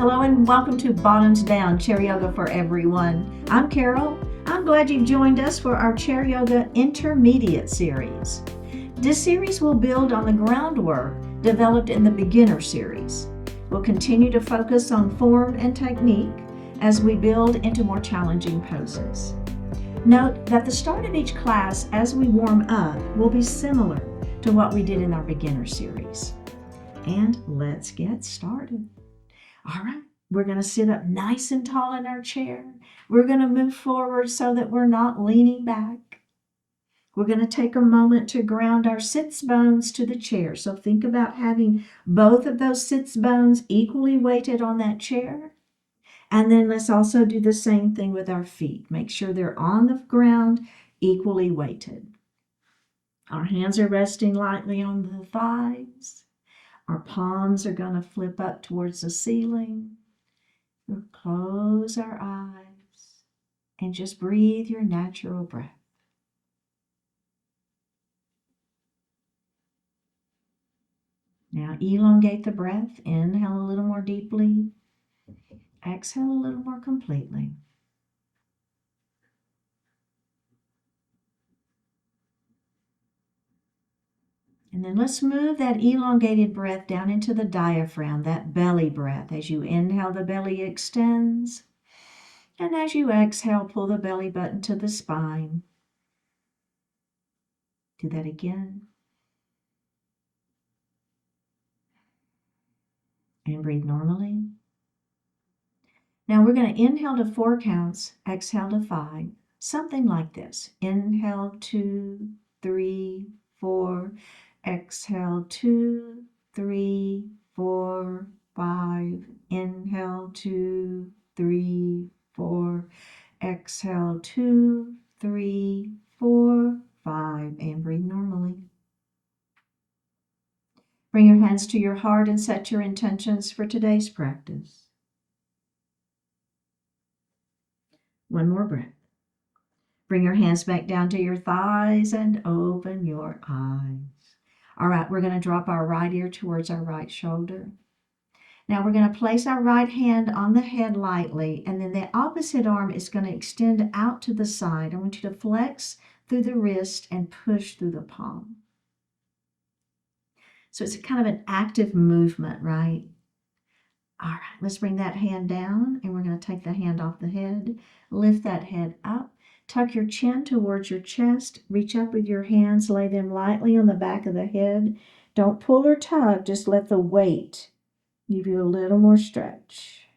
Hello and welcome to Bottoms Down Chair Yoga for Everyone. I'm Carol. I'm glad you've joined us for our Chair Yoga Intermediate series. This series will build on the groundwork developed in the Beginner series. We'll continue to focus on form and technique as we build into more challenging poses. Note that the start of each class as we warm up will be similar to what we did in our Beginner series. And let's get started. All right, we're going to sit up nice and tall in our chair. We're going to move forward so that we're not leaning back. We're going to take a moment to ground our sits bones to the chair. So think about having both of those sits bones equally weighted on that chair. And then let's also do the same thing with our feet. Make sure they're on the ground, equally weighted. Our hands are resting lightly on the thighs. Our palms are going to flip up towards the ceiling. We'll close our eyes and just breathe your natural breath. Now elongate the breath. Inhale a little more deeply. Exhale a little more completely. And then let's move that elongated breath down into the diaphragm, that belly breath. As you inhale, the belly extends. And as you exhale, pull the belly button to the spine. Do that again. And breathe normally. Now we're going to inhale to 4 counts, exhale to 5. Something like this. Inhale 2, 3, 4. Exhale 2, 3, 4, 5. Inhale 2, 3, 4. Exhale 2, 3, 4, 5. And breathe normally. Bring your hands to your heart and set your intentions for today's practice. One more breath. Bring your hands back down to your thighs and open your eyes. All right, we're going to drop our right ear towards our right shoulder. Now we're going to place our right hand on the head lightly, and then the opposite arm is going to extend out to the side. I want you to flex through the wrist and push through the palm. So it's kind of an active movement, right? All right, let's bring that hand down, and we're going to take the hand off the head. Lift that head up. Tuck your chin towards your chest. Reach up with your hands. Lay them lightly on the back of the head. Don't pull or tug. Just let the weight give you a little more stretch.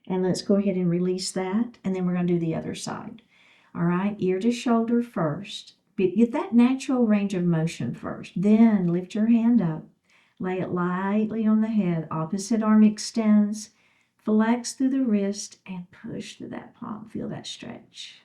And let's go ahead and release that. And then we're going to do the other side. All right, ear to shoulder first. Get that natural range of motion first. Then lift your hand up. Lay it lightly on the head. Opposite arm extends. Flex through the wrist and push through that palm. Feel that stretch.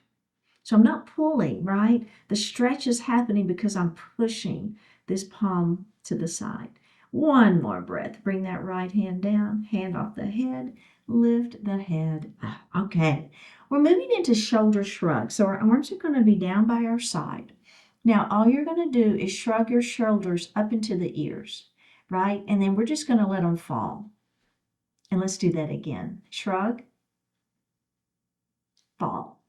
So I'm not pulling, right? The stretch is happening because I'm pushing this palm to the side. One more breath. Bring that right hand down, hand off the head, lift the head up. Okay, we're moving into shoulder shrug. So our arms are going to be down by our side. Now all you're going to do is shrug your shoulders up into the ears, right? And then we're just going to let them fall. And let's do that again. Shrug, fall.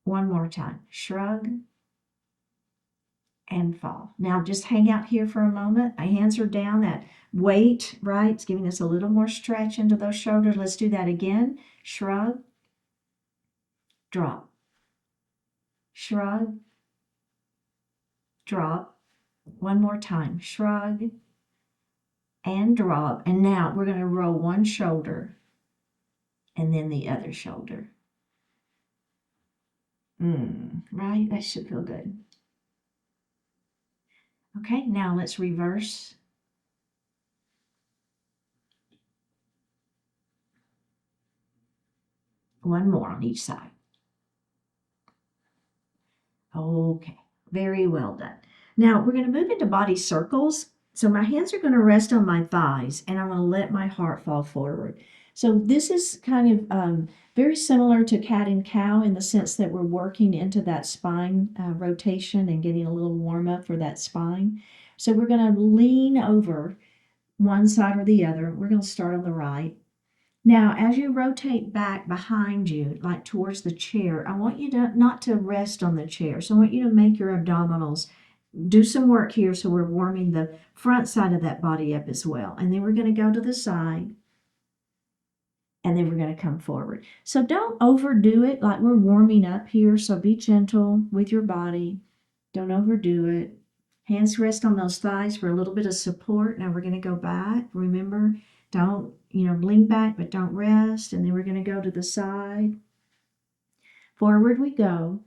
One more time. Shrug and fall. Now just hang out here for a moment. My hands are down. That weight, right? It's giving us a little more stretch into those shoulders. Let's do that again. Shrug, drop. Shrug, drop. One more time. Shrug and drop. And now we're going to roll one shoulder and then the other shoulder. Right? That should feel good. Okay, now let's reverse. One more on each side. Okay, very well done. Now we're going to move into body circles. So my hands are going to rest on my thighs, and I'm going to let my heart fall forward. So this is kind of very similar to cat and cow in the sense that we're working into that spine rotation and getting a little warm up for that spine. So we're going to lean over one side or the other. We're going to start on the right. Now, as you rotate back behind you, like towards the chair, I want you to not to rest on the chair. So I want you to make your abdominals, do some work here so we're warming the front side of that body up as well. And then we're going to go to the side. And then we're going to come forward. So don't overdo it like we're warming up here. So be gentle with your body. Don't overdo it. Hands rest on those thighs for a little bit of support. Now we're going to go back. Remember, don't, lean back, but don't rest. And then we're going to go to the side. Forward we go.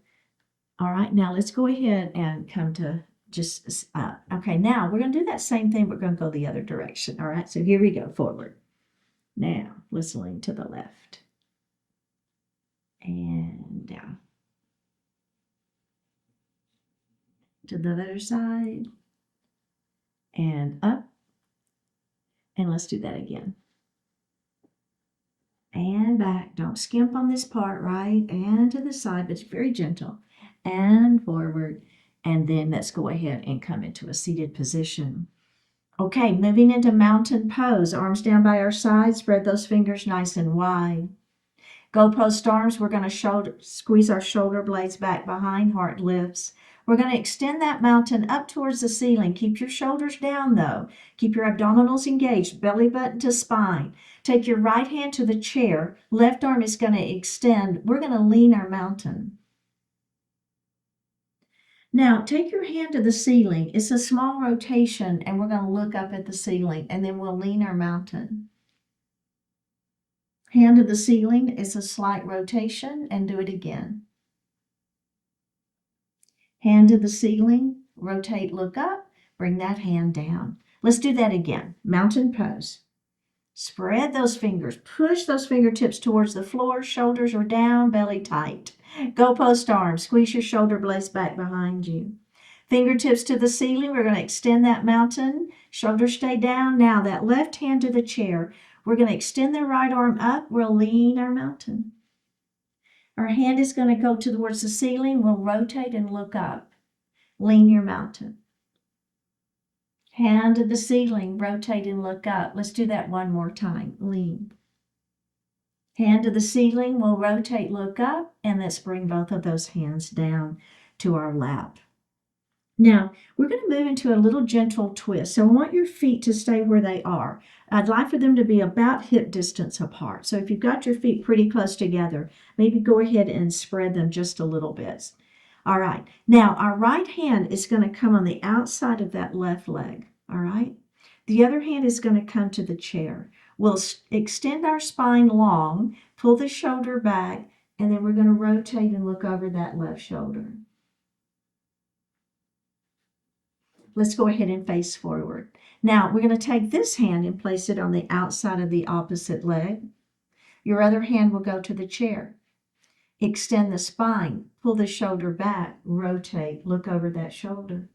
All right, now let's go ahead and come to just, okay, now we're going to do that same thing. We're going to go the other direction. All right, so here we go, forward. Now, let's lean to the left. And down. To the other side. And up. And let's do that again. And back. Don't skimp on this part, right? And to the side, but it's very gentle. And forward. And then let's go ahead and come into a seated position. Okay, moving into mountain pose. Arms down by our sides. Spread those fingers nice and wide. Goalpost arms, we're going to squeeze our shoulder blades back behind, heart lifts. We're going to extend that mountain up towards the ceiling. Keep your shoulders down though. Keep your abdominals engaged, belly button to spine. Take your right hand to the chair. Left arm is going to extend. We're going to lean our mountain. Now, take your hand to the ceiling. It's a small rotation, and we're going to look up at the ceiling, and then we'll lean our mountain. Hand to the ceiling is a slight rotation, and do it again. Hand to the ceiling, rotate, look up, bring that hand down. Let's do that again. Mountain pose. Spread those fingers. Push those fingertips towards the floor. Shoulders are down, belly tight. Goalpost arms. Squeeze your shoulder blades back behind you. Fingertips to the ceiling. We're going to extend that mountain. Shoulders stay down. Now that left hand to the chair. We're going to extend the right arm up. We'll lean our mountain. Our hand is going to go towards the ceiling. We'll rotate and look up. Lean your mountain. Hand to the ceiling. Rotate and look up. Let's do that one more time. Lean. Hand to the ceiling. We'll rotate, look up, and let's bring both of those hands down to our lap. Now, we're going to move into a little gentle twist. So I want your feet to stay where they are. I'd like for them to be about hip distance apart. So if you've got your feet pretty close together, maybe go ahead and spread them just a little bit. All right. Now, our right hand is going to come on the outside of that left leg. All right. The other hand is going to come to the chair. We'll extend our spine long, pull the shoulder back, and then we're going to rotate and look over that left shoulder. Let's go ahead and face forward. Now, we're going to take this hand and place it on the outside of the opposite leg. Your other hand will go to the chair. Extend the spine, pull the shoulder back, rotate, look over that shoulder.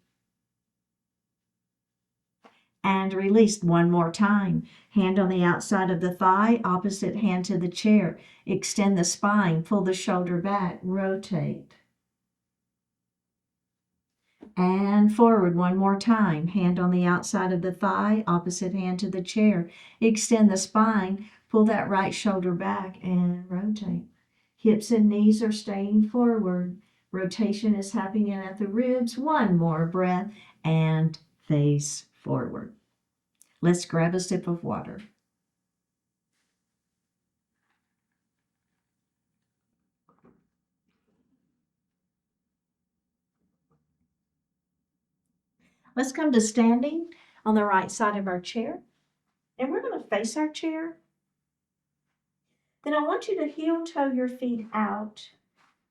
And release one more time. Hand on the outside of the thigh, opposite hand to the chair. Extend the spine, pull the shoulder back, rotate. And forward one more time. Hand on the outside of the thigh, opposite hand to the chair. Extend the spine, pull that right shoulder back and rotate. Hips and knees are staying forward. Rotation is happening at the ribs. One more breath and face forward. Let's grab a sip of water. Let's come to standing on the right side of our chair. And we're going to face our chair. Then I want you to heel toe your feet out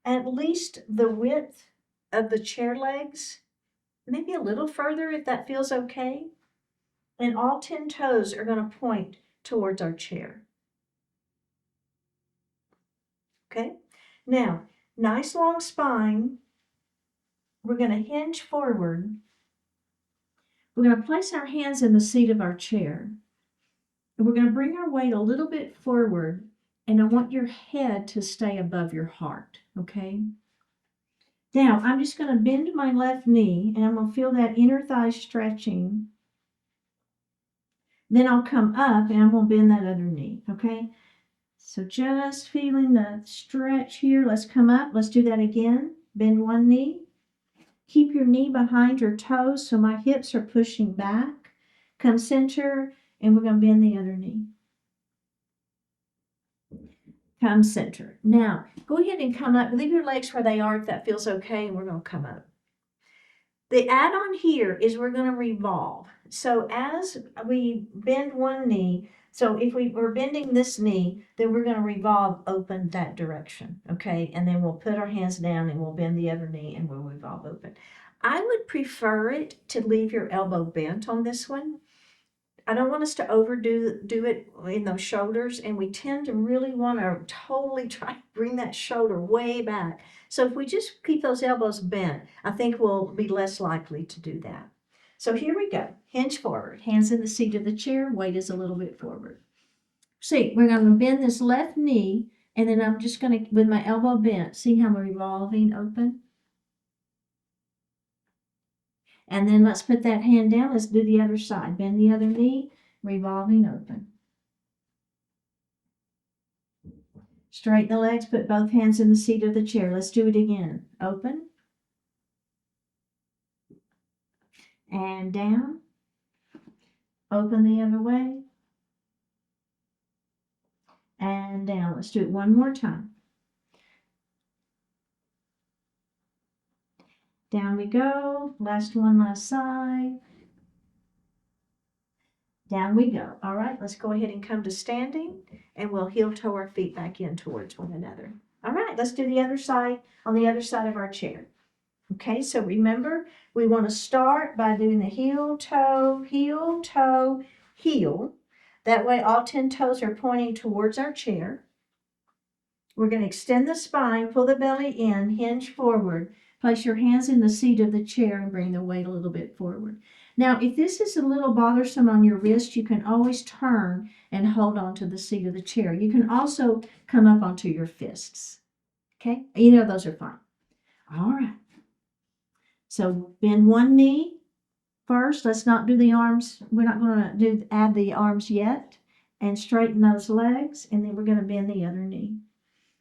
at least the width of the chair legs, maybe a little further if that feels okay. And all 10 toes are going to point towards our chair. Okay? Now, nice long spine. We're going to hinge forward. We're going to place our hands in the seat of our chair. And we're going to bring our weight a little bit forward. And I want your head to stay above your heart. Okay? Now, I'm just going to bend my left knee. And I'm going to feel that inner thigh stretching. Then I'll come up and I'm going to bend that other knee, okay? So just feeling the stretch here. Let's come up. Let's do that again. Bend one knee. Keep your knee behind your toes so my hips are pushing back. Come center, and we're going to bend the other knee. Come center. Now, go ahead and come up. Leave your legs where they are if that feels okay, and we're going to come up. The add-on here is we're going to revolve. So as we bend one knee, so if we're bending this knee, then we're going to revolve open that direction, okay? And then we'll put our hands down and we'll bend the other knee and we'll revolve open. I would prefer it to leave your elbow bent on this one. I don't want us to overdo it in those shoulders, and we tend to really want to totally try to bring that shoulder way back. So if we just keep those elbows bent, I think we'll be less likely to do that. So here we go. Hinge forward, hands in the seat of the chair, weight is a little bit forward. See, we're going to bend this left knee, and then I'm just going to, with my elbow bent, see how I'm revolving open? And then let's put that hand down. Let's do the other side. Bend the other knee, revolving open. Straighten the legs, put both hands in the seat of the chair. Let's do it again. Open. And down. Open the other way. And down. Let's do it one more time. Down we go. Last one, last side. Down we go. All right, let's go ahead and come to standing, and we'll heel toe our feet back in towards one another. All right, let's do the other side on the other side of our chair. Okay, so remember, we want to start by doing the heel, toe, heel. That way all 10 toes are pointing towards our chair. We're going to extend the spine, pull the belly in, hinge forward. Place your hands in the seat of the chair and bring the weight a little bit forward. Now, if this is a little bothersome on your wrist, you can always turn and hold on to the seat of the chair. You can also come up onto your fists. Okay, either of those are fine. All right. So bend one knee first. Let's not do the arms. We're not going to add the arms yet. And straighten those legs, and then we're going to bend the other knee.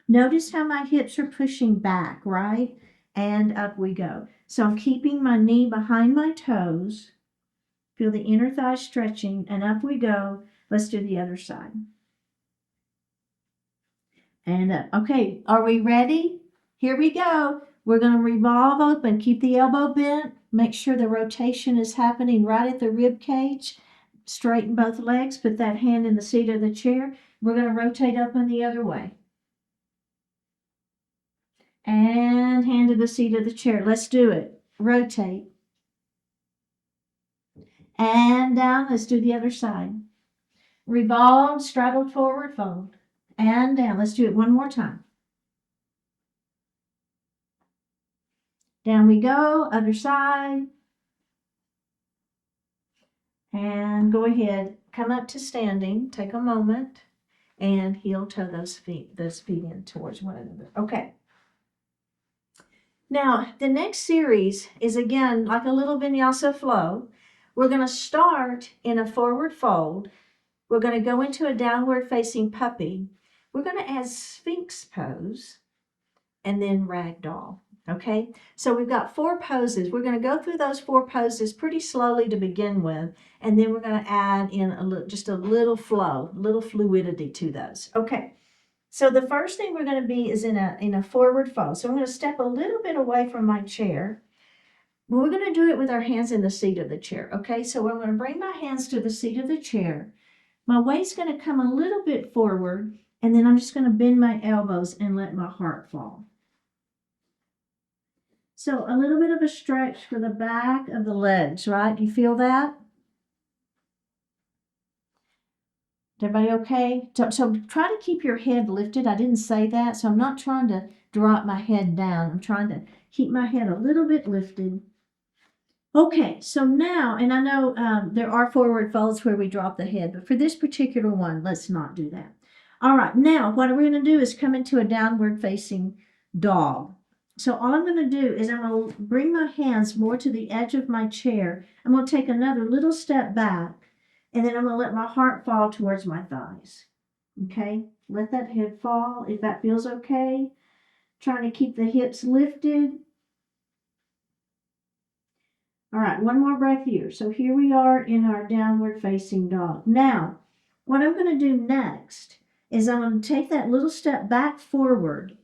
Notice how my hips are pushing back, right? And up we go. So I'm keeping my knee behind my toes. Feel the inner thigh stretching, and up we go. Let's do the other side. And up. Okay, are we ready? Here we go. We're going to revolve open. Keep the elbow bent. Make sure the rotation is happening right at the rib cage. Straighten both legs. Put that hand in the seat of the chair. We're going to rotate open the other way. And hand to the seat of the chair. Let's do it. Rotate. And down. Let's do the other side. Revolve, straddle forward, fold. And down. Let's do it one more time. Down we go. Other side. And go ahead. Come up to standing. Take a moment. And heel toe those feet in towards one another. Okay. Now, the next series is, again, like a little vinyasa flow. We're going to start in a forward fold. We're going to go into a downward facing puppy. We're going to add Sphinx pose and then ragdoll. Okay, so we've got 4 poses. We're going to go through those 4 poses pretty slowly to begin with, and then we're going to add in just a little flow, little fluidity to those. Okay. So the first thing we're going to be is in a forward fold. So I'm going to step a little bit away from my chair. But we're going to do it with our hands in the seat of the chair. Okay, so I'm going to bring my hands to the seat of the chair. My weight's going to come a little bit forward, and then I'm just going to bend my elbows and let my heart fall. So a little bit of a stretch for the back of the legs, right? You feel that? Everybody okay? So try to keep your head lifted. I didn't say that, so I'm not trying to drop my head down. I'm trying to keep my head a little bit lifted. Okay, so now, and I know there are forward folds where we drop the head, but for this particular one, let's not do that. All right, now what we're going to do is come into a downward facing dog. So all I'm going to do is I'm going to bring my hands more to the edge of my chair. I'm going to take another little step back. And then I'm going to let my heart fall towards my thighs. Okay? Let that head fall if that feels okay. Trying to keep the hips lifted. All right, one more breath here. So here we are in our downward facing dog. Now, what I'm going to do next is I'm going to take that little step back forward.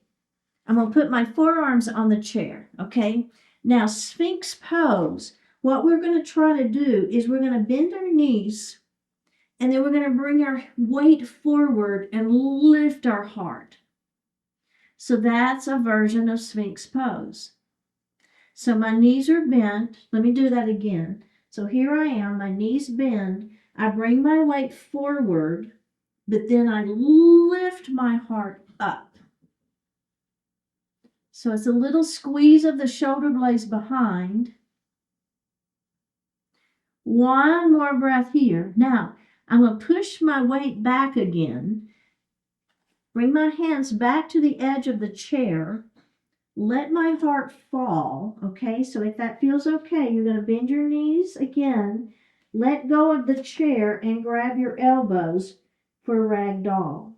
I'm going to put my forearms on the chair, okay? Now, Sphinx pose, what we're going to try to do is we're going to bend our knees, and then we're going to bring our weight forward and lift our heart. So that's a version of Sphinx pose. So my knees are bent. Let me do that again. So here I am, my knees bend. I bring my weight forward, but then I lift my heart up. So it's a little squeeze of the shoulder blades behind. One more breath here. Now, I'm going to push my weight back again. Bring my hands back to the edge of the chair. Let my heart fall, okay? So if that feels okay, you're going to bend your knees again. Let go of the chair and grab your elbows for ragdoll.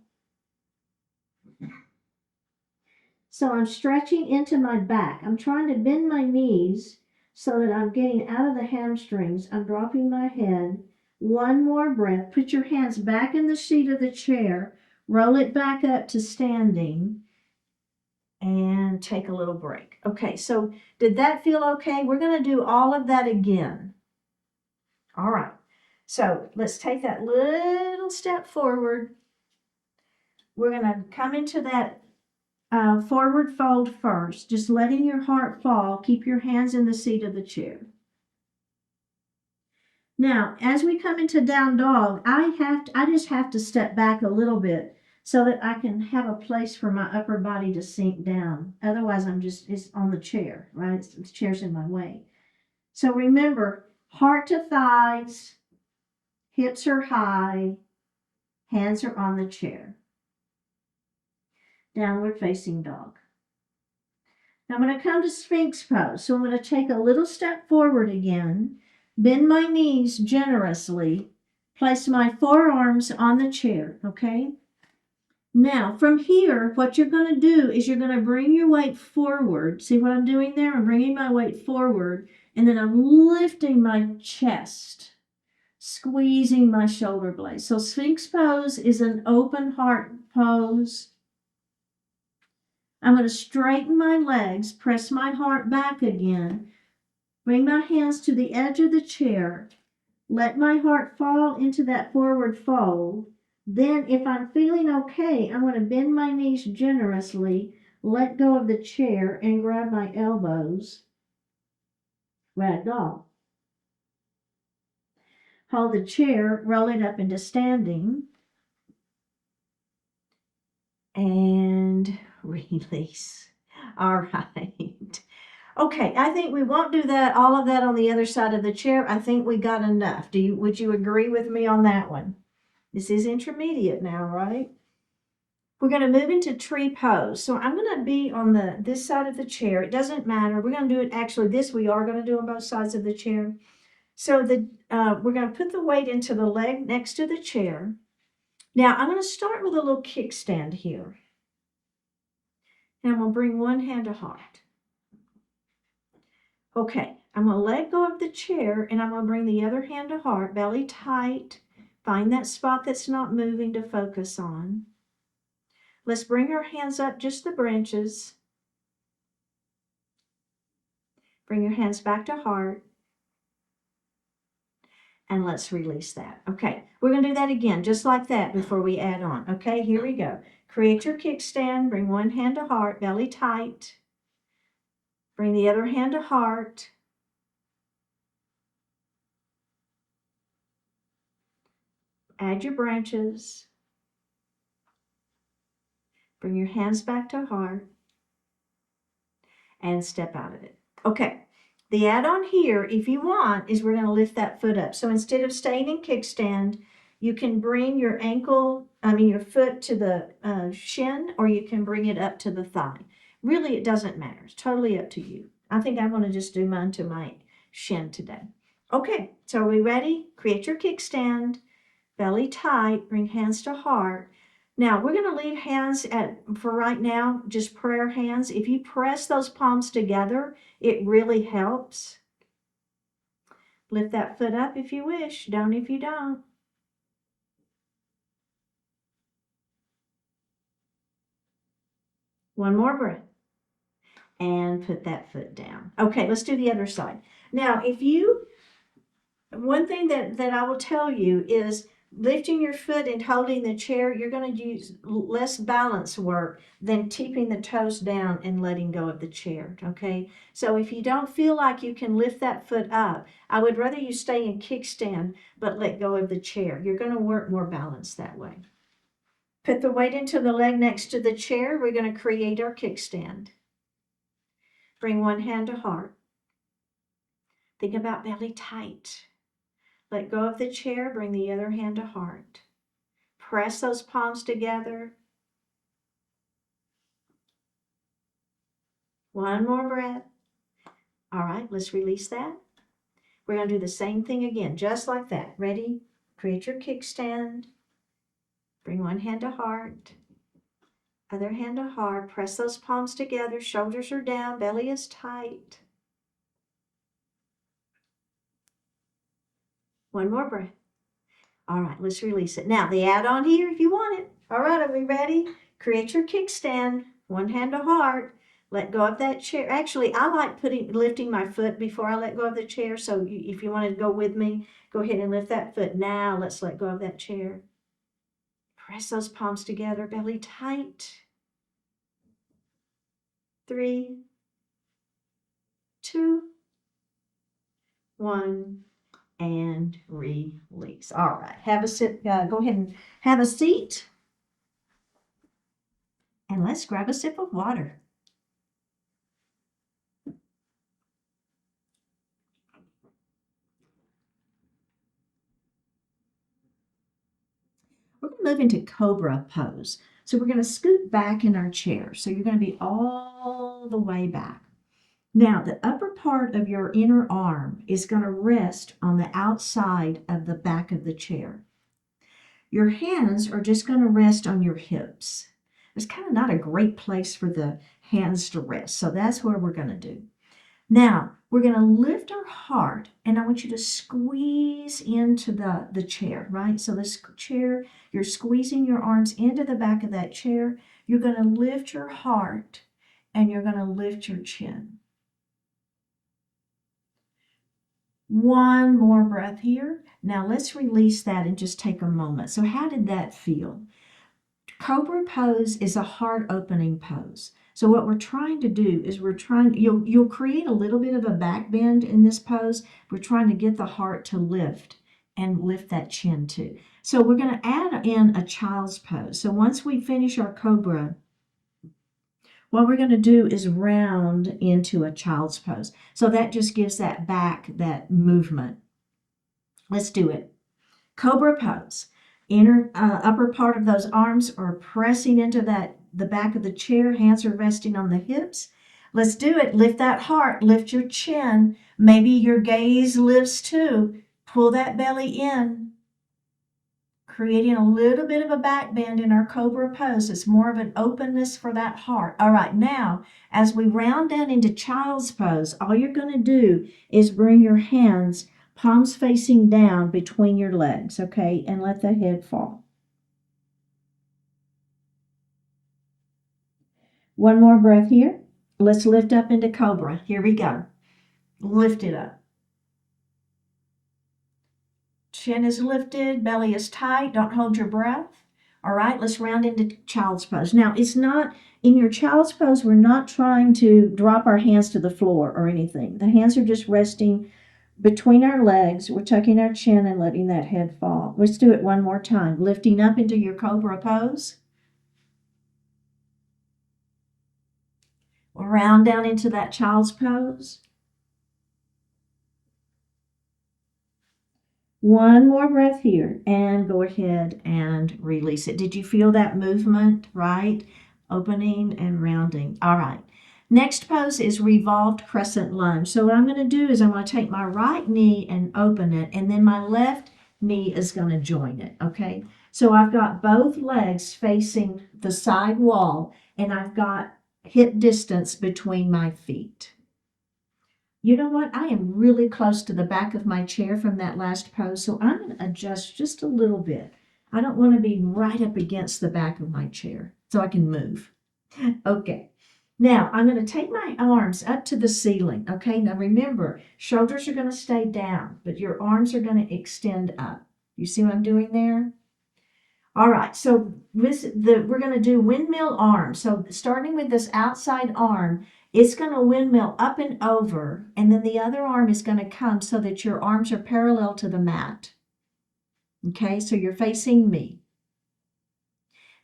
So I'm stretching into my back. I'm trying to bend my knees so that I'm getting out of the hamstrings. I'm dropping my head. One more breath. Put your hands back in the seat of the chair. Roll it back up to standing. And take a little break. Okay, so did that feel okay? We're going to do all of that again. All right, so let's take that little step forward. We're going to come into that forward fold first, just letting your heart fall. Keep your hands in the seat of the chair. Now, as we come into down dog, I just have to step back a little bit so that I can have a place for my upper body to sink down. Otherwise, it's on the chair, right? The chair's in my way. So remember, heart to thighs, hips are high, hands are on the chair. Downward facing dog. Now I'm going to come to Sphinx pose. So I'm going to take a little step forward again, bend my knees generously, place my forearms on the chair, okay? Now, from here, what you're going to do is you're going to bring your weight forward. See what I'm doing there? I'm bringing my weight forward, and then I'm lifting my chest, squeezing my shoulder blades. So Sphinx pose is an open heart pose. I'm going to straighten my legs, press my heart back again, bring my hands to the edge of the chair, let my heart fall into that forward fold. Then, if I'm feeling okay, I'm going to bend my knees generously, let go of the chair, and grab my elbows. Ragdoll. Hold the chair, roll it up into standing, and release. All right. Okay, I think we won't do that, all of that on the other side of the chair. I think we got enough. Would you agree with me on that one? This is intermediate now, right? We're going to move into tree pose. So I'm going to be on this side of the chair. It doesn't matter. We're going to do it, actually, we are going to do on both sides of the chair. So we're going to put the weight into the leg next to the chair. Now, I'm going to start with a little kickstand here. And I'm going to bring one hand to heart. Okay, I'm going to let go of the chair, and I'm going to bring the other hand to heart, belly tight. Find that spot that's not moving to focus on. Let's bring our hands up just the branches. Bring your hands back to heart. And let's release that. Okay, we're going to do that again, just like that before we add on. Okay, here we go. Create your kickstand. Bring one hand to heart, belly tight. Bring the other hand to heart. Add your branches. Bring your hands back to heart. And step out of it. Okay, the add-on here, if you want, is we're going to lift that foot up. So instead of staying in kickstand, you can bring your your foot to the shin, or you can bring it up to the thigh. Really, it doesn't matter. It's totally up to you. I think I'm going to just do mine to my shin today. Okay, so are we ready? Create your kickstand. belly tight, bring hands to heart. Now, we're going to leave hands for right now, just prayer hands. If you press those palms together, it really helps. Lift that foot up if you wish. Don't if you don't. One more breath. And put that foot down. Okay, let's do the other side. Now, one thing that I will tell you is lifting your foot and holding the chair, you're going to use less balance work than keeping the toes down and letting go of the chair, okay? So if you don't feel like you can lift that foot up, I would rather you stay in kickstand but let go of the chair. You're going to work more balance that way. Put the weight into the leg next to the chair. We're going to create our kickstand. Bring one hand to heart. Think about belly tight. Let go of the chair, bring the other hand to heart. Press those palms together. One more breath. All right, let's release that. We're going to do the same thing again, just like that. Ready? Create your kickstand. Bring one hand to heart. Other hand to heart. Press those palms together. Shoulders are down. Belly is tight. One more breath. All right, let's release it. Now, the add-on here if you want it. All right, are we ready? Create your kickstand. One hand to heart. Let go of that chair. Actually, I like lifting my foot before I let go of the chair. So if you want to go with me, go ahead and lift that foot. Now, let's let go of that chair. Press those palms together. Belly tight. 3, 2, 1. And release. All right, have a sit. Go ahead and have a seat. And let's grab a sip of water. We're going to move into Cobra pose. So we're going to scoot back in our chair. So you're going to be all the way back. Now, the upper part of your inner arm is going to rest on the outside of the back of the chair. Your hands are just going to rest on your hips. It's kind of not a great place for the hands to rest, so that's where we're going to do. Now, we're going to lift our heart, and I want you to squeeze into the chair, right? So this chair, you're squeezing your arms into the back of that chair. You're going to lift your heart, and you're going to lift your chin. One more breath here. Now let's release that and just take a moment. So how did that feel? Cobra pose is a heart opening pose. So what we're trying to do is you'll create a little bit of a back bend in this pose. We're trying to get the heart to lift and lift that chin too. So we're going to add in a child's pose. So once we finish our Cobra, what we're going to do is round into a child's pose. So that just gives that back, that movement. Let's do it. Cobra pose. Upper part of those arms are pressing into the back of the chair. Hands are resting on the hips. Let's do it. Lift that heart. Lift your chin. Maybe your gaze lifts too. Pull that belly in. Creating a little bit of a back bend in our Cobra pose. It's more of an openness for that heart. All right, now, as we round down into child's pose, all you're going to do is bring your hands, palms facing down between your legs, okay, and let the head fall. One more breath here. Let's lift up into Cobra. Here we go. Lift it up. Chin is lifted, belly is tight. Don't hold your breath. All right, let's round into child's pose. Now, it's not, in your child's pose, we're not trying to drop our hands to the floor or anything. The hands are just resting between our legs. We're tucking our chin and letting that head fall. Let's do it one more time. Lifting up into your Cobra pose. We'll round down into that child's pose. One more breath here and go ahead and release it. Did you feel that movement, right? Opening and rounding. All right. Next pose is revolved crescent lunge. So what I'm going to do is I'm going to take my right knee and open it, and then my left knee is going to join it, okay? So I've got both legs facing the side wall, and I've got hip distance between my feet. You know what? I am really close to the back of my chair from that last pose, so I'm going to adjust just a little bit. I don't want to be right up against the back of my chair so I can move. Okay. Now, I'm going to take my arms up to the ceiling. Okay, now remember, shoulders are going to stay down, but your arms are going to extend up. You see what I'm doing there? All right, so we're going to do windmill arms. So starting with this outside arm, it's going to windmill up and over, and then the other arm is going to come so that your arms are parallel to the mat. Okay, so you're facing me.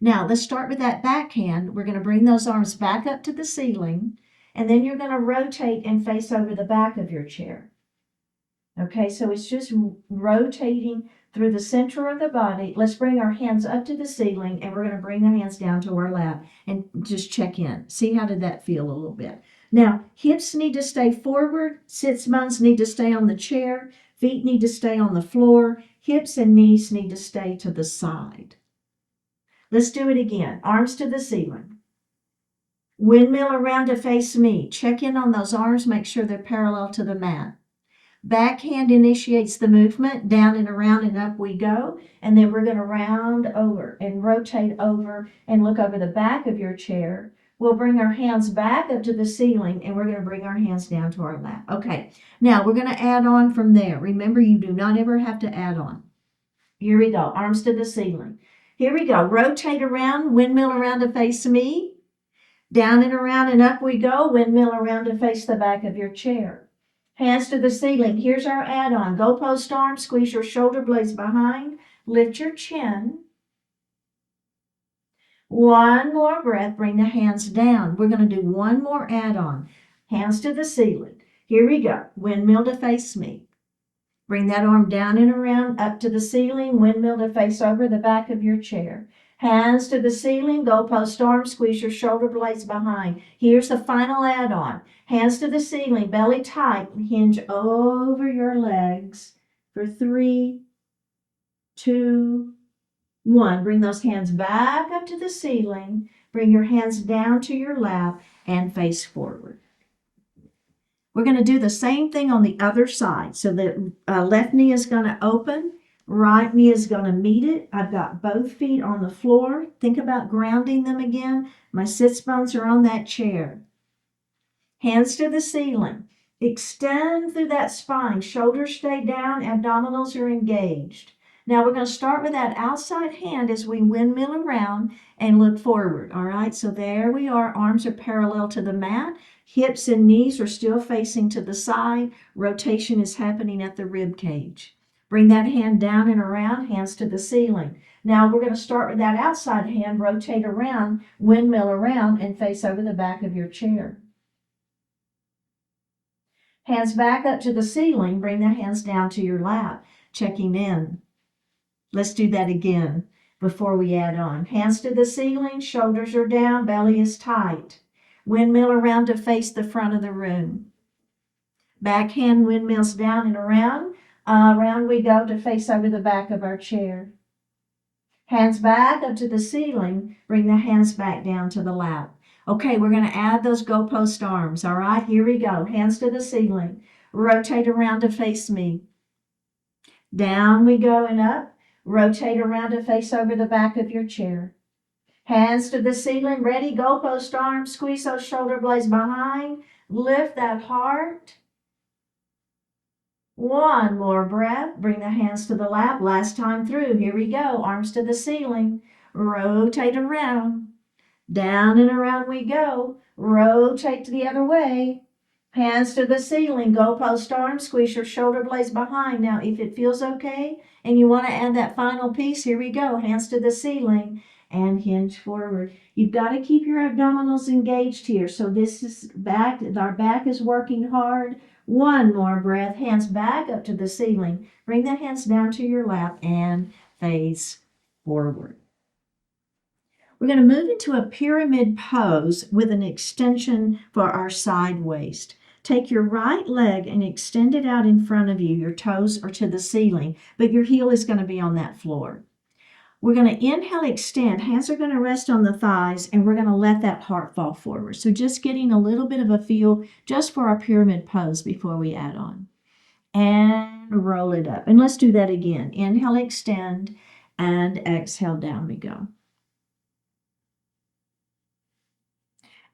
Now, let's start with that backhand. We're going to bring those arms back up to the ceiling, and then you're going to rotate and face over the back of your chair. Okay, so it's just rotating through the center of the body. Let's bring our hands up to the ceiling, and we're going to bring our hands down to our lap and just check in. See, how did that feel a little bit? Now, hips need to stay forward. Sits bones need to stay on the chair. Feet need to stay on the floor. Hips and knees need to stay to the side. Let's do it again. Arms to the ceiling. Windmill around to face me. Check in on those arms. Make sure they're parallel to the mat. Backhand initiates the movement. Down and around and up we go. And then we're going to round over and rotate over and look over the back of your chair. We'll bring our hands back up to the ceiling, and we're going to bring our hands down to our lap. Okay, now we're going to add on from there. Remember, you do not ever have to add on. Here we go. Arms to the ceiling. Here we go. Rotate around, windmill around to face me. Down and around and up we go. Windmill around to face the back of your chair. Hands to the ceiling. Here's our add-on. Go post arm. Squeeze your shoulder blades behind. Lift your chin. One more breath. Bring the hands down. We're going to do one more add-on. Hands to the ceiling. Here we go. Windmill to face me. Bring that arm down and around, up to the ceiling, windmill to face over the back of your chair. Hands to the ceiling, go post arm, squeeze your shoulder blades behind. Here's the final add-on. Hands to the ceiling, belly tight, hinge over your legs for 3, 2, 1. Bring those hands back up to the ceiling. Bring your hands down to your lap and face forward. We're going to do the same thing on the other side. So the left knee is going to open, right knee is going to meet it. I've got both feet on the floor. Think about grounding them again. My sits bones are on that chair. Hands to the ceiling. Extend through that spine. Shoulders stay down, abdominals are engaged. Now we're going to start with that outside hand as we windmill around and look forward. All right, so there we are. Arms are parallel to the mat. Hips and knees are still facing to the side. Rotation is happening at the rib cage. Bring that hand down and around, hands to the ceiling. Now we're going to start with that outside hand, rotate around, windmill around, and face over the back of your chair. Hands back up to the ceiling, bring the hands down to your lap, checking in. Let's do that again before we add on. Hands to the ceiling, shoulders are down, belly is tight. Windmill around to face the front of the room. Backhand windmills down and around. Around we go to face over the back of our chair. Hands back up to the ceiling. Bring the hands back down to the lap. Okay, we're going to add those go post arms. All right, here we go. Hands to the ceiling. Rotate around to face me. Down we go and up. Rotate around to face over the back of your chair. Hands to the ceiling, ready, go post arms, squeeze those shoulder blades behind, lift that heart. One more breath, bring the hands to the lap, last time through, here we go, arms to the ceiling, rotate around, down and around we go, rotate to the other way. Hands to the ceiling, go post arms, squeeze your shoulder blades behind. Now, if it feels okay and you want to add that final piece, here we go, hands to the ceiling. And hinge forward. You've got to keep your abdominals engaged here. So this is back, our back is working hard. One more breath, hands back up to the ceiling. Bring the hands down to your lap and face forward. We're going to move into a pyramid pose with an extension for our side waist. Take your right leg and extend it out in front of you. Your toes are to the ceiling, but your heel is going to be on that floor. We're going to inhale, extend. Hands are going to rest on the thighs, and we're going to let that heart fall forward. So just getting a little bit of a feel just for our pyramid pose before we add on. And roll it up. And let's do that again. Inhale, extend, and exhale, down we go.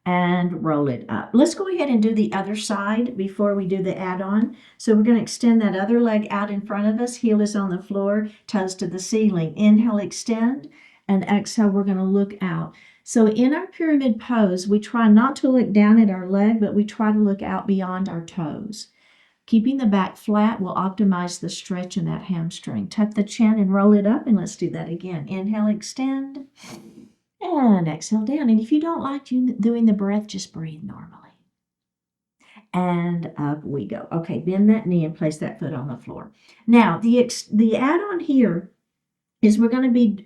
And roll it up. Let's go ahead and do the other side before we do the add-on. So we're going to extend that other leg out in front of us. Heel is on the floor, toes to the ceiling. Inhale, extend, and exhale, we're going to look out. So in our pyramid pose, we try not to look down at our leg, but we try to look out beyond our toes. Keeping the back flat will optimize the stretch in that hamstring. Tuck the chin and roll it up, and let's do that again. Inhale, extend. And exhale down. And if you don't like doing the breath, just breathe normally. And up we go. Okay, bend that knee and place that foot on the floor. Now, the add-on here is we're going to be,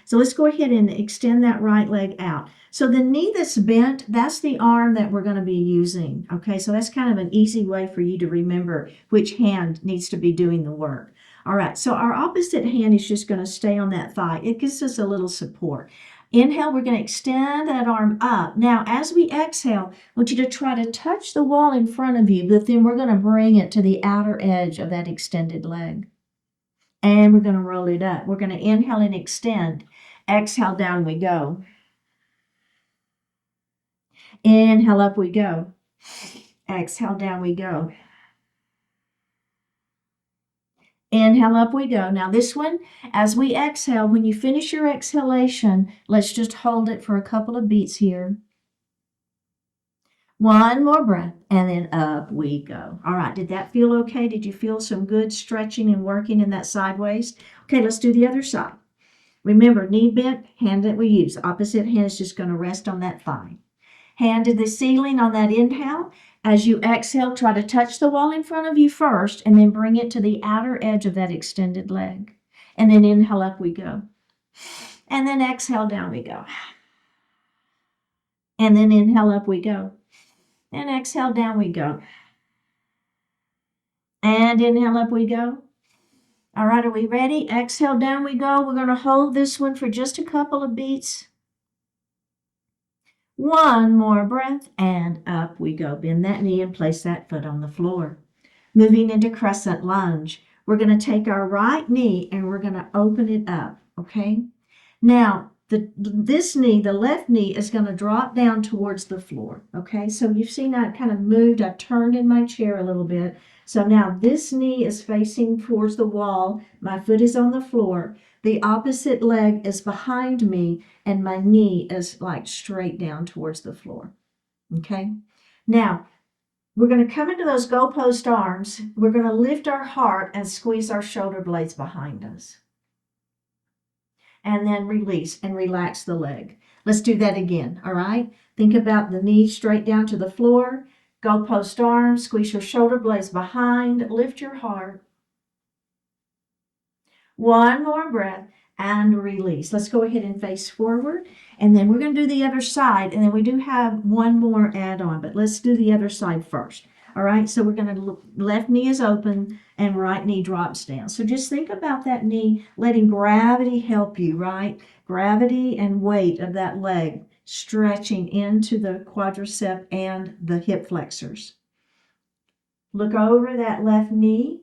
so let's go ahead and extend that right leg out. So the knee that's bent, that's the arm that we're going to be using. Okay, so that's kind of an easy way for you to remember which hand needs to be doing the work. All right, so our opposite hand is just going to stay on that thigh. It gives us a little support. Inhale, we're going to extend that arm up. Now, as we exhale, I want you to try to touch the wall in front of you, but then we're going to bring it to the outer edge of that extended leg. And we're going to roll it up. We're going to inhale and extend. Exhale, down we go. Inhale, up we go. Exhale, down we go. Inhale, up we go. Now this one, as we exhale, when you finish your exhalation, let's just hold it for a couple of beats here. One more breath, and then up we go. All right, did that feel okay? Did you feel some good stretching and working in that sideways? Okay, let's do the other side. Remember, knee bent, hand that we use. Opposite hand is just going to rest on that thigh. Hand to the ceiling on that inhale. As you exhale, try to touch the wall in front of you first, and then bring it to the outer edge of that extended leg. And then inhale, up we go. And then exhale, down we go. And then inhale, up we go. And exhale, down we go. And inhale, up we go. All right, are we ready? Exhale, down we go. We're going to hold this one for just a couple of beats. One more breath, and up we go. Bend that knee and place that foot on the floor. Moving into crescent lunge. We're going to take our right knee and we're going to open it up, okay? Now, this knee, the left knee, is going to drop down towards the floor, okay? So you've seen I kind of moved, I turned in my chair a little bit. So now this knee is facing towards the wall. My foot is on the floor. The opposite leg is behind me, and my knee is like straight down towards the floor, okay? Now, we're going to come into those goalpost arms. We're going to lift our heart and squeeze our shoulder blades behind us. And then release and relax the leg. Let's do that again, all right? Think about the knee straight down to the floor. Goalpost arms, squeeze your shoulder blades behind, lift your heart. One more breath and release. Let's go ahead and face forward, and then we're going to do the other side, and then we do have one more add-on, but let's do the other side first. All right, so we're going to left knee is open and right knee drops down. So just think about that knee, letting gravity help you, right? Gravity and weight of that leg stretching into the quadricep and the hip flexors. Look over that left knee.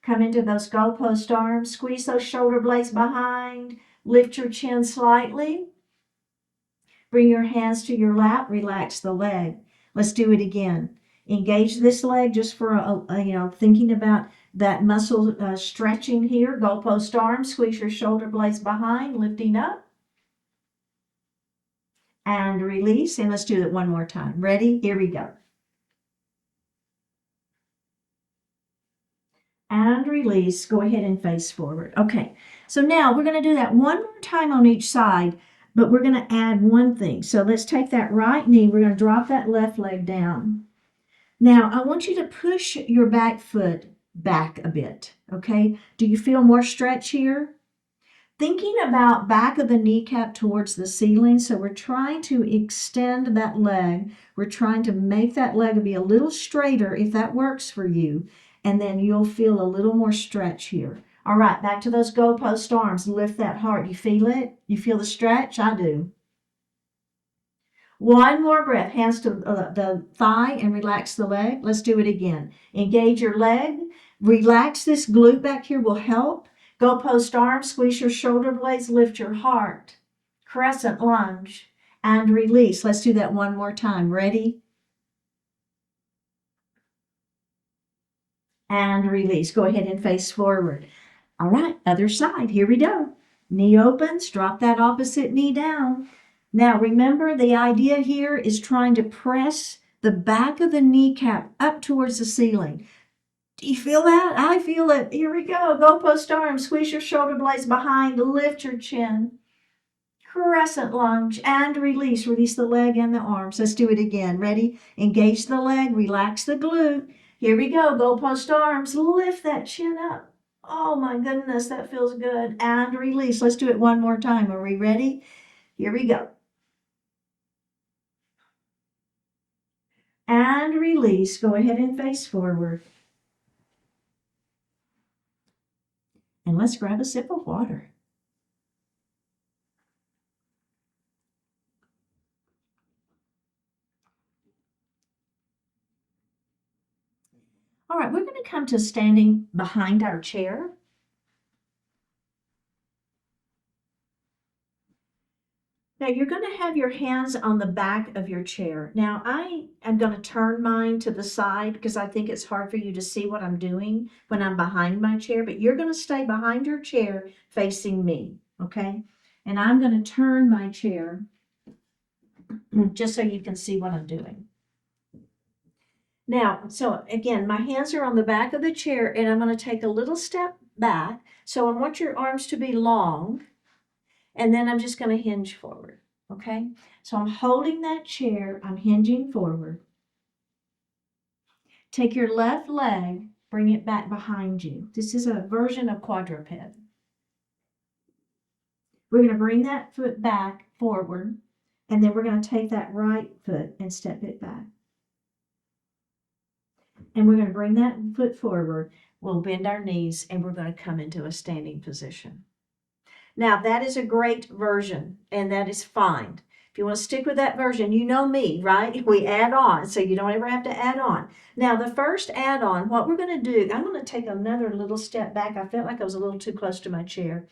Come into those goalpost arms. Squeeze those shoulder blades behind. Lift your chin slightly. Bring your hands to your lap. Relax the leg. Let's do it again. Engage this leg just for thinking about that muscle stretching here. Goalpost arms. Squeeze your shoulder blades behind. Lifting up. And release. And let's do it one more time. Ready? Here we go. And release. Go ahead and face forward. Okay, so now we're going to do that one more time on each side, but we're going to add one thing. So let's take that right knee. We're going to drop that left leg down. Now, I want you to push your back foot back a bit, okay? Do you feel more stretch here? Thinking about back of the kneecap towards the ceiling. So we're trying to extend that leg. We're trying to make that leg be a little straighter if that works for you. And then you'll feel a little more stretch here. All right, back to those goalpost arms. Lift that heart. You feel it? You feel the stretch? I do. One more breath. Hands to the thigh and relax the leg. Let's do it again. Engage your leg. Relax this glute back here will help. Goalpost arms. Squeeze your shoulder blades. Lift your heart. Crescent lunge and release. Let's do that one more time. Ready? And release. Go ahead and face forward. All right, other side. Here we go. Knee opens. Drop that opposite knee down. Now remember, the idea here is trying to press the back of the kneecap up towards the ceiling. Do you feel that? I feel it. Here we go. Goalpost arms. Squeeze your shoulder blades behind. Lift your chin. Crescent lunge and release. Release the leg and the arms. Let's do it again. Ready? Engage the leg. Relax the glute. Here we go. Goalpost arms. Lift that chin up. Oh my goodness, that feels good. And release. Let's do it one more time. Are we ready? Here we go. And release. Go ahead and face forward. And let's grab a sip of water. All right, we're going to come to standing behind our chair. Now you're going to have your hands on the back of your chair. Now I am going to turn mine to the side because I think it's hard for you to see what I'm doing when I'm behind my chair, but you're going to stay behind your chair facing me, okay? And I'm going to turn my chair just so you can see what I'm doing. Now, so again, my hands are on the back of the chair and I'm going to take a little step back. So I want your arms to be long. And then I'm just going to hinge forward, okay? So I'm holding that chair, I'm hinging forward. Take your left leg, bring it back behind you. This is a version of quadruped. We're going to bring that foot back forward, and then we're going to take that right foot and step it back. And we're going to bring that foot forward. We'll bend our knees, and we're going to come into a standing position. Now, that is a great version, and that is fine. If you want to stick with that version, you know me, right? We add on, so you don't ever have to add on. Now, the first add-on, what we're going to do, I'm going to take another little step back. I felt like I was a little too close to my chair.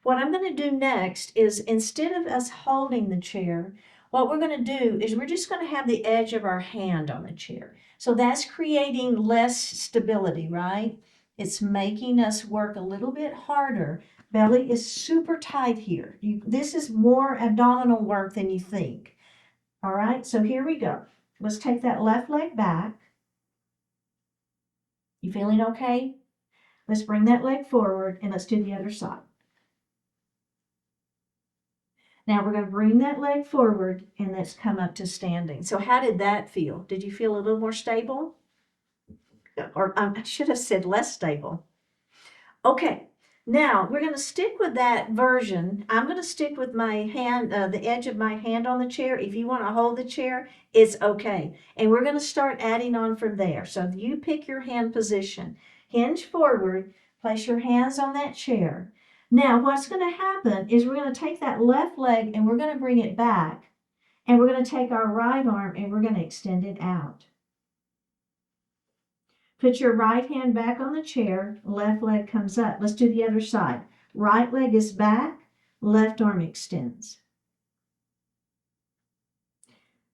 What I'm going to do next is, instead of us holding the chair, what we're going to do is we're just going to have the edge of our hand on the chair. So that's creating less stability, right? It's making us work a little bit harder. Belly is super tight here. This is more abdominal work than you think. All right, so here we go. Let's take that left leg back. You feeling okay? Let's bring that leg forward and let's do the other side. Now we're going to bring that leg forward and let's come up to standing. So how did that feel? Did you feel a little more stable? Or I should have said less stable. Okay. Now, we're going to stick with that version. I'm going to stick with my hand, the edge of my hand on the chair. If you want to hold the chair, it's okay. And we're going to start adding on from there. So you pick your hand position. Hinge forward, place your hands on that chair. Now, what's going to happen is we're going to take that left leg and we're going to bring it back. And we're going to take our right arm and we're going to extend it out. Put your right hand back on the chair, left leg comes up. Let's do the other side. Right leg is back, left arm extends.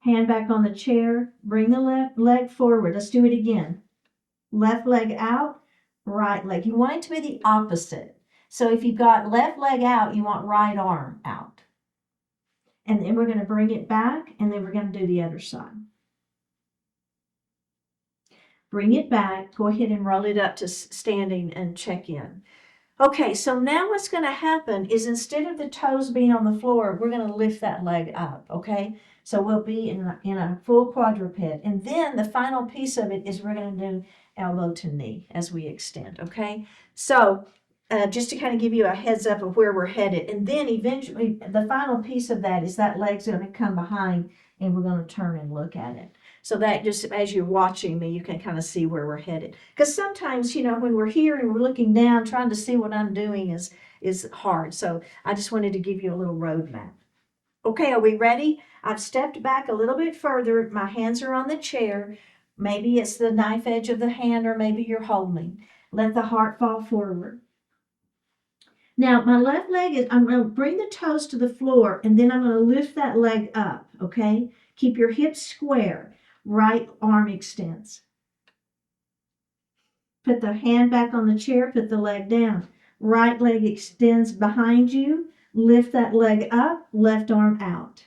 Hand back on the chair, bring the left leg forward. Let's do it again. Left leg out, right leg. You want it to be the opposite. So if you've got left leg out, you want right arm out. And then we're going to bring it back, and then we're going to do the other side. Bring it back, go ahead and roll it up to standing and check in. Okay, so now what's going to happen is instead of the toes being on the floor, we're going to lift that leg up, okay? So we'll be in a full quadruped. And then the final piece of it is we're going to do elbow to knee as we extend, okay? So just to kind of give you a heads up of where we're headed. And then eventually, the final piece of that is that leg's going to come behind and we're going to turn and look at it. So that just as you're watching me, you can kind of see where we're headed. Because sometimes, when we're here and we're looking down, trying to see what I'm doing is hard. So I just wanted to give you a little roadmap. Okay, are we ready? I've stepped back a little bit further. My hands are on the chair. Maybe it's the knife edge of the hand, or maybe you're holding. Let the heart fall forward. Now, my left leg is, I'm going to bring the toes to the floor, and then I'm going to lift that leg up, okay? Keep your hips square. Right arm extends. Put the hand back on the chair, put the leg down. Right leg extends behind you. Lift that leg up, left arm out.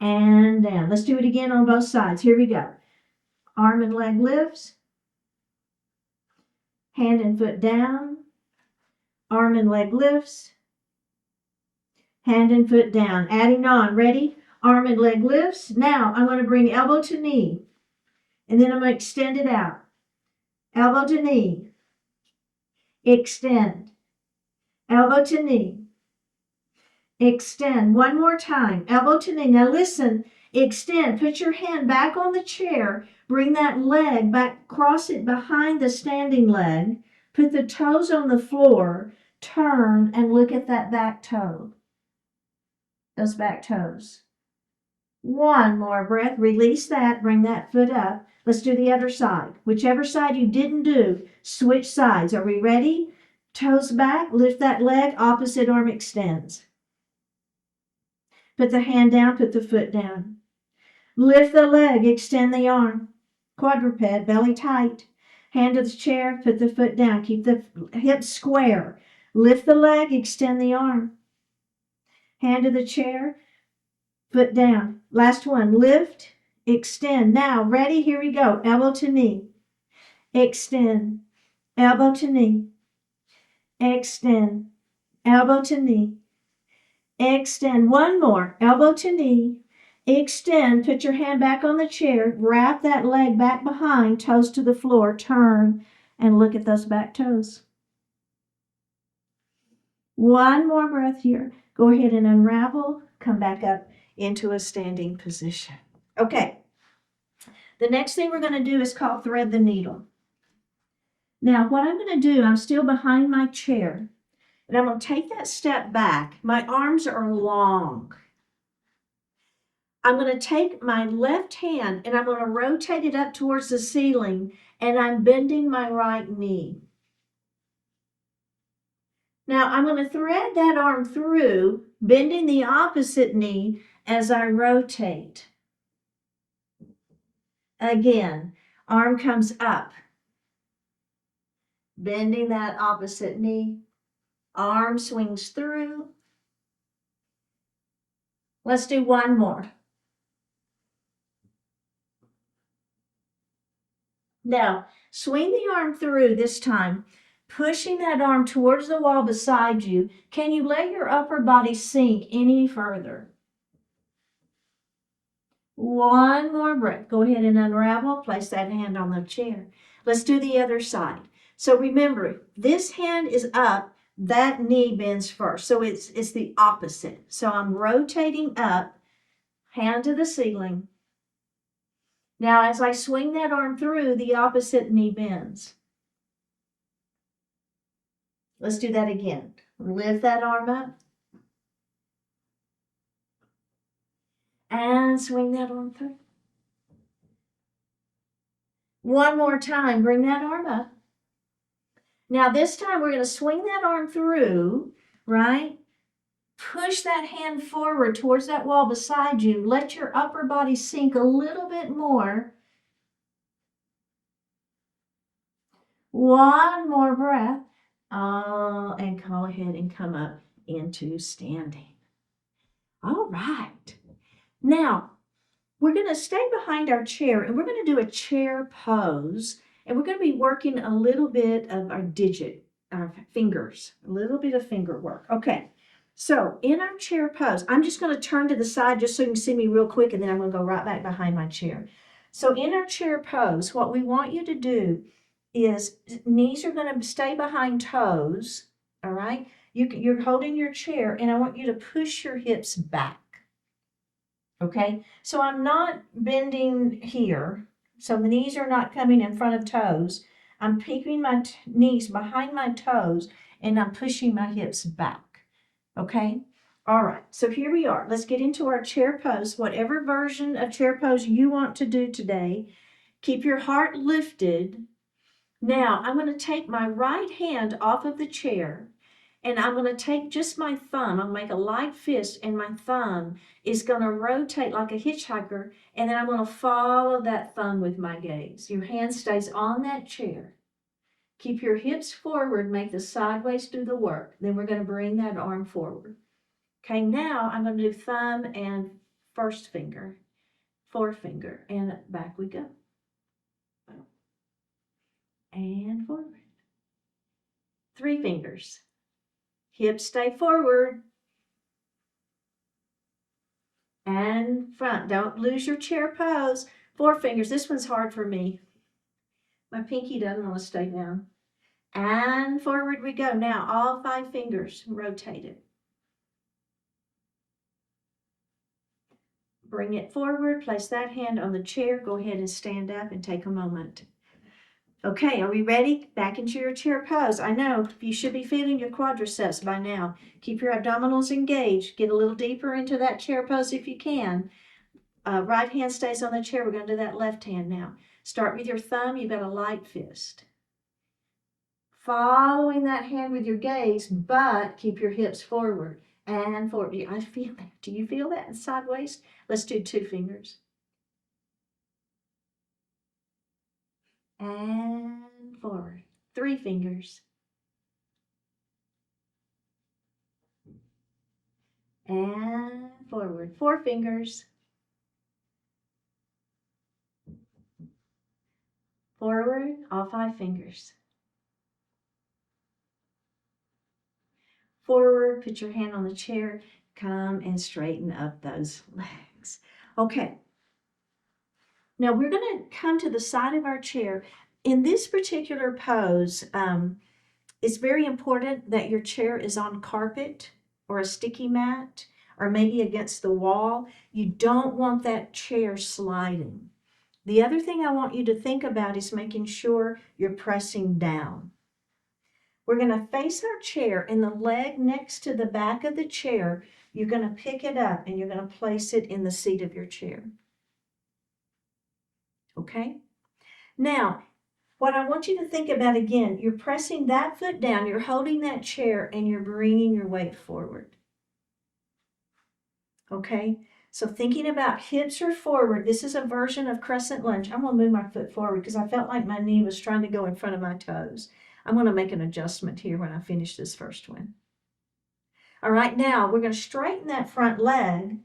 And down. Let's do it again on both sides. Here we go. Arm and leg lifts. Hand and foot down. Arm and leg lifts. Hand and foot down. Adding on. Ready? Arm and leg lifts. Now I'm going to bring elbow to knee. And then I'm going to extend it out. Elbow to knee. Extend. Elbow to knee. Extend. One more time. Elbow to knee. Now listen. Extend. Put your hand back on the chair. Bring that leg back. Cross it behind the standing leg. Put the toes on the floor. Turn and look at that back toe. Those back toes. One more breath. Release that. Bring that foot up. Let's do the other side. Whichever side you didn't do, switch sides. Are we ready? Toes back. Lift that leg. Opposite arm extends. Put the hand down. Put the foot down. Lift the leg. Extend the arm. Quadruped. Belly tight. Hand to the chair. Put the foot down. Keep the hips square. Lift the leg. Extend the arm. Hand to the chair. Foot down. Last one. Lift. Extend. Now, ready? Here we go. Elbow to knee. Extend. Elbow to knee. Extend. Elbow to knee. Extend. One more. Elbow to knee. Extend. Put your hand back on the chair. Wrap that leg back behind. Toes to the floor. Turn and look at those back toes. One more breath here. Go ahead and unravel. Come back up into a standing position. Okay. The next thing we're going to do is called thread the needle. Now, what I'm going to do, I'm still behind my chair, and I'm going to take that step back. My arms are long. I'm going to take my left hand, and I'm going to rotate it up towards the ceiling, and I'm bending my right knee. Now, I'm going to thread that arm through, bending the opposite knee as I rotate. Again, arm comes up, bending that opposite knee. Arm swings through. Let's do one more. Now, swing the arm through this time, pushing that arm towards the wall beside you. Can you let your upper body sink any further? One more breath. Go ahead and unravel. Place that hand on the chair. Let's do the other side. So remember, this hand is up. That knee bends first. So it's the opposite. So I'm rotating up, hand to the ceiling. Now, as I swing that arm through, the opposite knee bends. Let's do that again. Lift that arm up. And swing that arm through. One more time, bring that arm up. Now this time we're going to swing that arm through, right? Push that hand forward towards that wall beside you. Let your upper body sink a little bit more. One more breath. And go ahead and come up into standing. All right. Now, we're going to stay behind our chair and we're going to do a chair pose. And we're going to be working a little bit of our fingers, a little bit of finger work. Okay, so in our chair pose, I'm just going to turn to the side just so you can see me real quick, and then I'm going to go right back behind my chair. So in our chair pose, what we want you to do is knees are going to stay behind toes, all right? You're holding your chair, and I want you to push your hips back, okay? So I'm not bending here, so the knees are not coming in front of toes. I'm peeking my knees behind my toes, and I'm pushing my hips back, okay? All right, so here we are. Let's get into our chair pose. Whatever version of chair pose you want to do today, keep your heart lifted. Now, I'm going to take my right hand off of the chair, and I'm going to take just my thumb. I'll make a light fist, and my thumb is going to rotate like a hitchhiker, and then I'm going to follow that thumb with my gaze. Your hand stays on that chair. Keep your hips forward, make the sideways do the work. Then we're going to bring that arm forward. Okay, now I'm going to do thumb and first finger, forefinger, and back we go. And forward. 3 fingers. Hips stay forward. And front. Don't lose your chair pose. 4 fingers. This one's hard for me. My pinky doesn't want to stay down. And forward we go. Now all 5 fingers rotated. Bring it forward. Place that hand on the chair. Go ahead and stand up and take a moment. Okay, are we ready? Back into your chair pose. I know you should be feeling your quadriceps by now. Keep your abdominals engaged. Get a little deeper into that chair pose if you can. Right hand stays on the chair. We're going to do that left hand now. Start with your thumb. You've got a light fist. Following that hand with your gaze, but keep your hips forward and forward. I feel that. Do you feel that? Sideways? Let's do 2 fingers. And forward. 3 fingers. And forward. 4 fingers. Forward, all 5 fingers. Forward, put your hand on the chair. Come and straighten up those legs. Okay. Now we're going to come to the side of our chair. In this particular pose, it's very important that your chair is on carpet or a sticky mat or maybe against the wall. You don't want that chair sliding. The other thing I want you to think about is making sure you're pressing down. We're going to face our chair, and the leg next to the back of the chair, you're going to pick it up and you're going to place it in the seat of your chair. Okay? Now, what I want you to think about again, you're pressing that foot down, you're holding that chair, and you're bringing your weight forward. Okay? So thinking about hips are forward. This is a version of crescent lunge. I'm going to move my foot forward because I felt like my knee was trying to go in front of my toes. I'm going to make an adjustment here when I finish this first one. All right, now we're going to straighten that front leg,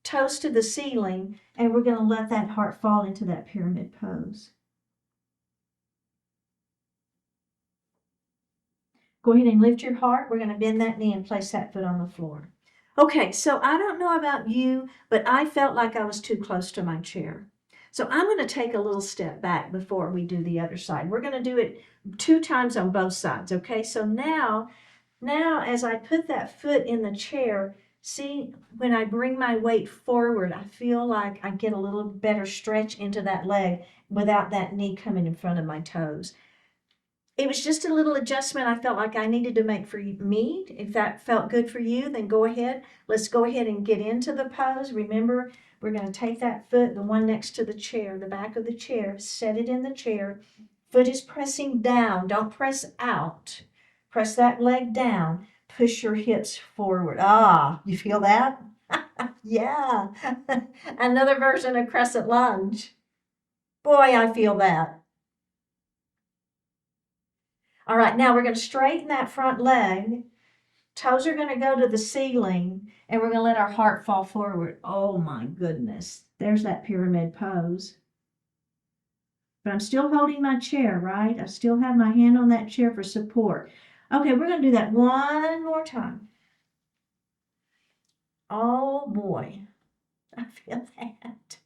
toes to the ceiling, and we're going to let that heart fall into that pyramid pose. Go ahead and lift your heart. We're going to bend that knee and place that foot on the floor. Okay, so I don't know about you, but I felt like I was too close to my chair. So I'm going to take a little step back before we do the other side. We're going to do it 2 times on both sides, okay? So now as I put that foot in the chair, see, when I bring my weight forward, I feel like I get a little better stretch into that leg without that knee coming in front of my toes. It was just a little adjustment I felt like I needed to make for me. If that felt good for you, then go ahead. Let's go ahead and get into the pose. Remember, we're going to take that foot, the one next to the chair, the back of the chair, set it in the chair. Foot is pressing down. Don't press out. Press that leg down. Push your hips forward. Ah, you feel that? Yeah. Another version of crescent lunge. Boy, I feel that. All right, now we're going to straighten that front leg. Toes are going to go to the ceiling, and we're going to let our heart fall forward. Oh my goodness. There's that pyramid pose. But I'm still holding my chair, right? I still have my hand on that chair for support. Okay, we're going to do that one more time. Oh boy, I feel that.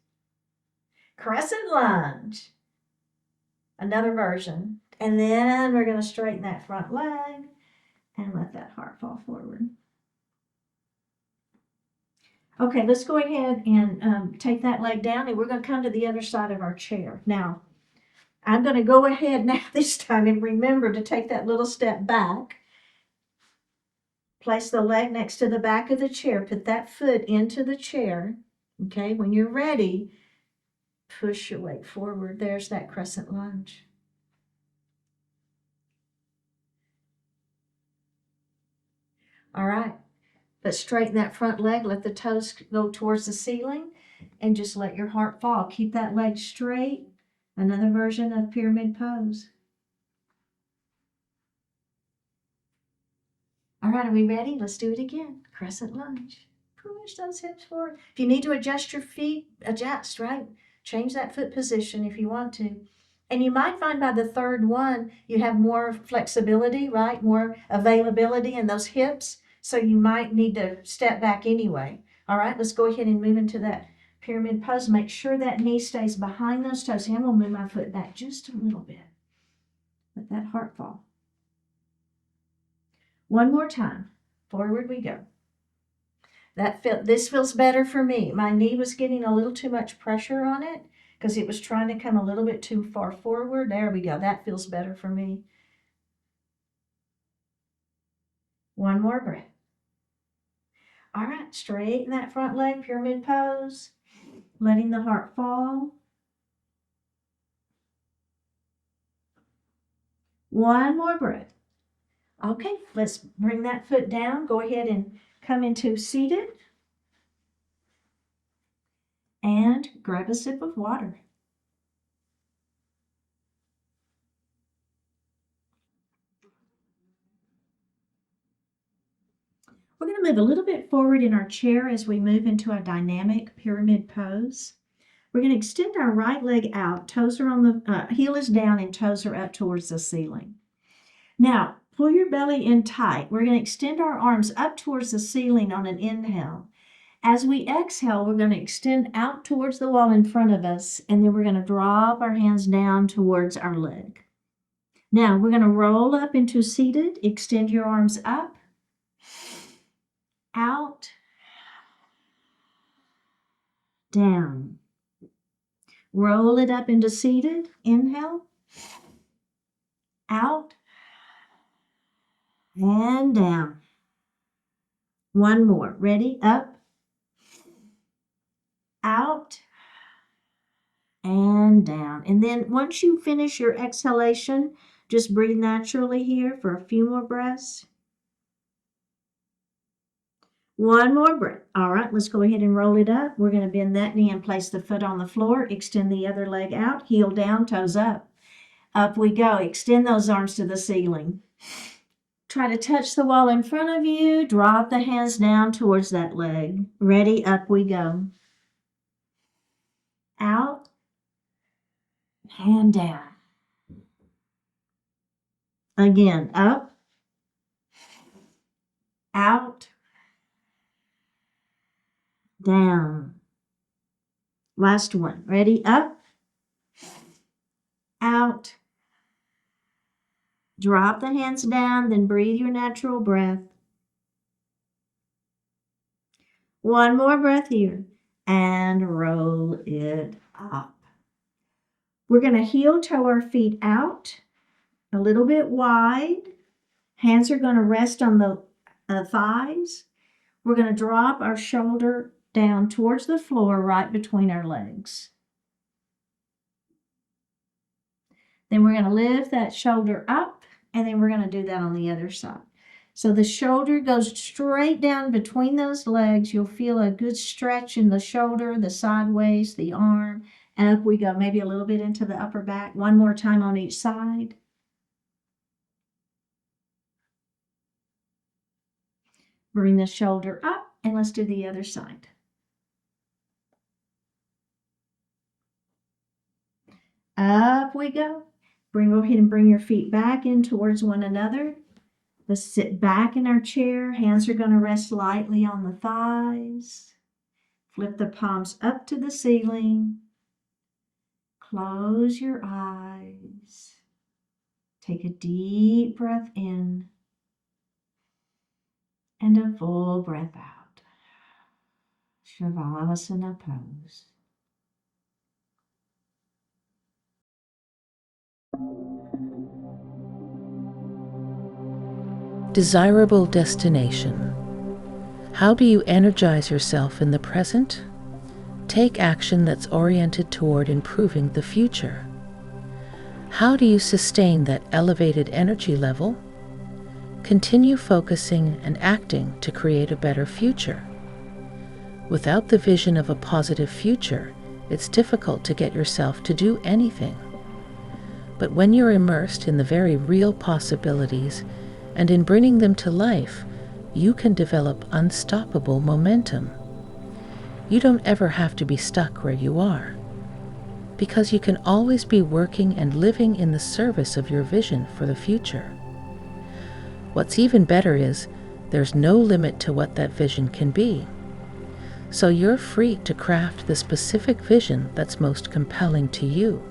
Crescent lunge. Another version. And then we're going to straighten that front leg and let that heart fall forward. Okay, let's go ahead and take that leg down, and we're going to come to the other side of our chair. Now, I'm going to go ahead now this time and remember to take that little step back. Place the leg next to the back of the chair. Put that foot into the chair. Okay, when you're ready, push your weight forward. There's that crescent lunge. All right, let's straighten that front leg. Let the toes go towards the ceiling and just let your heart fall. Keep that leg straight. Another version of pyramid pose. All right, are we ready? Let's do it again. Crescent lunge. Push those hips forward. If you need to adjust your feet, adjust, right? Change that foot position if you want to. And you might find by the third one, you have more flexibility, right? More availability in those hips. So you might need to step back anyway. All right, let's go ahead and move into that pyramid pose. Make sure that knee stays behind those toes. I'm going to move my foot back just a little bit. Let that heart fall. One more time. Forward we go. This feels better for me. My knee was getting a little too much pressure on it because it was trying to come a little bit too far forward. There we go. That feels better for me. One more breath. All right, straighten that front leg, pyramid pose, letting the heart fall. One more breath. Okay, let's bring that foot down. Go ahead and come into seated. And grab a sip of water. We're going to move a little bit forward in our chair as we move into a dynamic pyramid pose. We're going to extend our right leg out. Toes are on the heel is down and toes are up towards the ceiling. Now, pull your belly in tight. We're going to extend our arms up towards the ceiling on an inhale. As we exhale, we're going to extend out towards the wall in front of us, and then we're going to drop our hands down towards our leg. Now, we're going to roll up into seated. Extend your arms up, out, down. Roll it up into seated. Inhale, out, and down. One more. Ready? Up, out, and down. And then once you finish your exhalation, just breathe naturally here for a few more breaths. One more breath. All right, let's go ahead and roll it up. We're going to bend that knee and place the foot on the floor. Extend the other leg out, heel down, toes up. Up we go. Extend those arms to the ceiling. Try to touch the wall in front of you. Drop the hands down towards that leg. Ready? Up we go. Out and down. Again, up, out, down. Last one. Ready? Up, out. Drop the hands down, then breathe your natural breath. One more breath here, and roll it up. We're going to heel toe our feet out a little bit wide. Hands are going to rest on the thighs. We're going to drop our shoulder down towards the floor right between our legs. Then we're going to lift that shoulder up, and then we're going to do that on the other side. So the shoulder goes straight down between those legs. You'll feel a good stretch in the shoulder, the sideways, the arm, and up we go, maybe a little bit into the upper back. One more time on each side. Bring the shoulder up, and let's do the other side. Up we go. Go ahead and bring your feet back in towards one another. Let's sit back in our chair. Hands are going to rest lightly on the thighs. Flip the palms up to the ceiling. Close your eyes. Take a deep breath in and a full breath out. Shavasana pose. Desirable destination. How do you energize yourself in the present? Take action that's oriented toward improving the future. How do you sustain that elevated energy level? Continue focusing and acting to create a better future. Without the vision of a positive future, it's difficult to get yourself to do anything. But when you're immersed in the very real possibilities and in bringing them to life, you can develop unstoppable momentum. You don't ever have to be stuck where you are, because you can always be working and living in the service of your vision for the future. What's even better is there's no limit to what that vision can be. So you're free to craft the specific vision that's most compelling to you.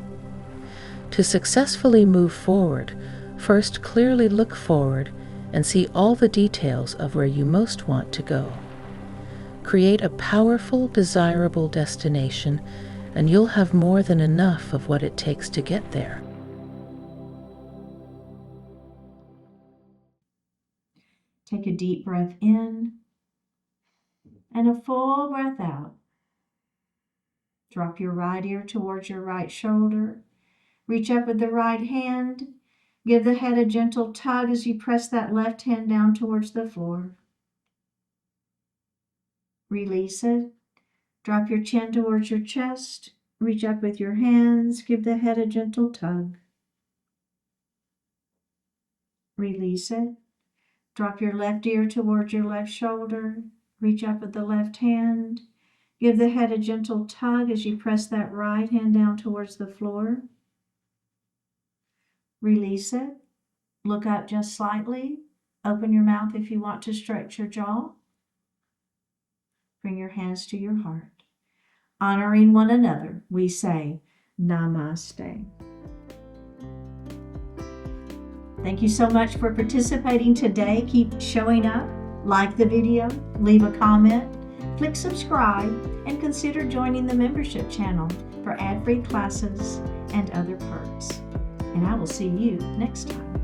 To successfully move forward, first clearly look forward and see all the details of where you most want to go. Create a powerful, desirable destination, and you'll have more than enough of what it takes to get there. Take a deep breath in and a full breath out. Drop your right ear towards your right shoulder. Reach up with the right hand. Give the head a gentle tug as you press that left hand down towards the floor. Release it. Drop your chin towards your chest. Reach up with your hands. Give the head a gentle tug. Release it. Drop your left ear towards your left shoulder. Reach up with the left hand. Give the head a gentle tug as you press that right hand down towards the floor. Release it. Look up just slightly. Open your mouth if you want to stretch your jaw. Bring your hands to your heart. Honoring one another, we say Namaste. Thank you so much for participating today. Keep showing up. Like the video, leave a comment, click subscribe, and consider joining the membership channel for ad-free classes and other perks. And I will see you next time.